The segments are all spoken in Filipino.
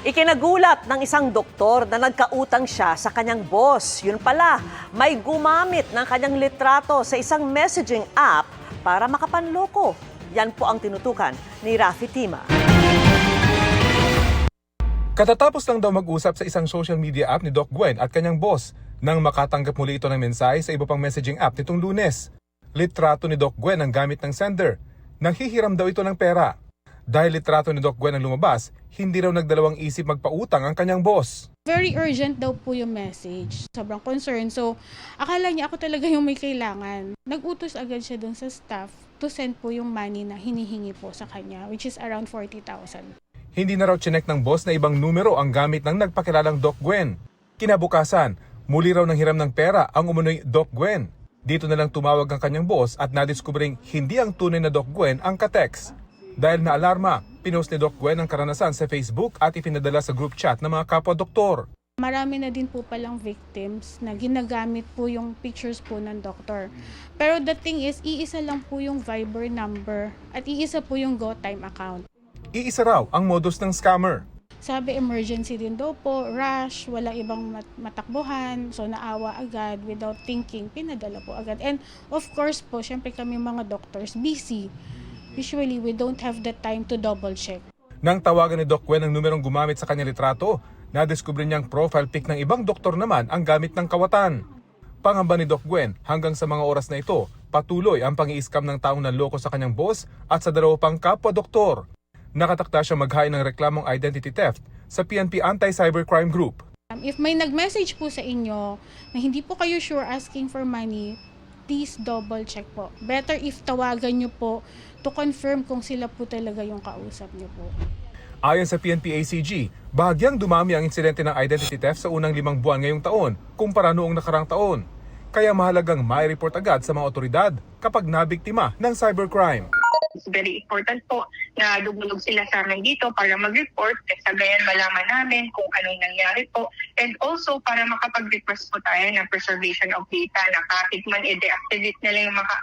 Ikinagulat ng isang doktor na nagkautang siya sa kanyang boss. Yun pala, may gumamit ng kanyang litrato sa isang messaging app para makapanloko. Yan po ang tinutukan ni Rafi Tima. Katatapos lang daw mag-usap sa isang social media app ni Doc Gwen at kanyang boss nang makatanggap muli ito ng mensahe sa iba pang messaging app nitong Lunes. Litrato ni Doc Gwen ang gamit ng sender. Nanghihiram daw ito ng pera. Dahil litrato ni Doc Gwen ang lumabas, hindi raw nagdalawang isip magpautang ang kanyang boss. Very urgent daw po yung message. Sobrang concerned. So, akala niya ako talaga yung may kailangan. Nag-utos agad siya dun sa staff to send po yung money na hinihingi po sa kanya, which is around 40,000. Hindi na raw chinek ng boss na ibang numero ang gamit ng nagpakilalang Doc Gwen. Kinabukasan, muli raw nanghiram ng pera ang umunoy Doc Gwen. Dito na lang tumawag ang kanyang boss at nadiskubring hindi ang tunay na Doc Gwen ang ka-text. Dahil na-alarma, pinost ni Doc Gwen ang karanasan sa Facebook at ipinadala sa group chat ng mga kapwa-doktor. Marami na din po palang victims na ginagamit po yung pictures po ng doktor. Pero the thing is, iisa lang po yung Viber number at iisa po yung GoTime account. Iisa raw ang modus ng scammer. Sabi emergency din daw po, rush, walang ibang matakbuhan, so naawa agad without thinking, pinadala po agad. And of course po, syempre kami mga doctors, busy. Usually, we don't have the time to double check. Nang tawagan ni Doc Gwen ang numerong gumamit sa kanyang litrato, nadiskubre niyang profile pic ng ibang doktor naman ang gamit ng kawatan. Pangamba ni Doc Gwen, hanggang sa mga oras na ito, patuloy ang pang-i-scam ng taong nanloko sa kanyang boss at sa dalawa pang kapwa-doktor. Nakatakda siya maghain ng reklamong identity theft sa PNP Anti-Cybercrime Group. If may nag-message po sa inyo na hindi po kayo sure asking for money, please double check po. Better if tawagan nyo po to confirm kung sila po talaga yung kausap nyo po. Ayon sa PNP ACG, bahagyang dumami ang insidente ng identity theft sa unang 5 buwan ngayong taon kumpara noong nakarang taon. Kaya mahalagang may report agad sa mga otoridad kapag nabiktima ng cybercrime. It's very important po na dumulog sila sa amin dito para mag-report at sa gayon malaman namin kung anong nangyari po. And also para makapag-request po tayo ng preservation of data na kahit man i-deactivate nila yung mga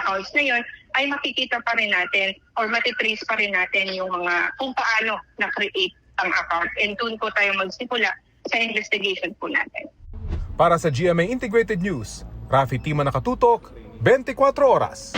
accounts na yun, ay makikita pa rin natin or matitrace pa rin natin yung mga kung paano na-create ang account. And doon po tayo magsimula sa investigation po natin. Para sa GMA Integrated News, Rafi Tima nakatutok, 24 oras.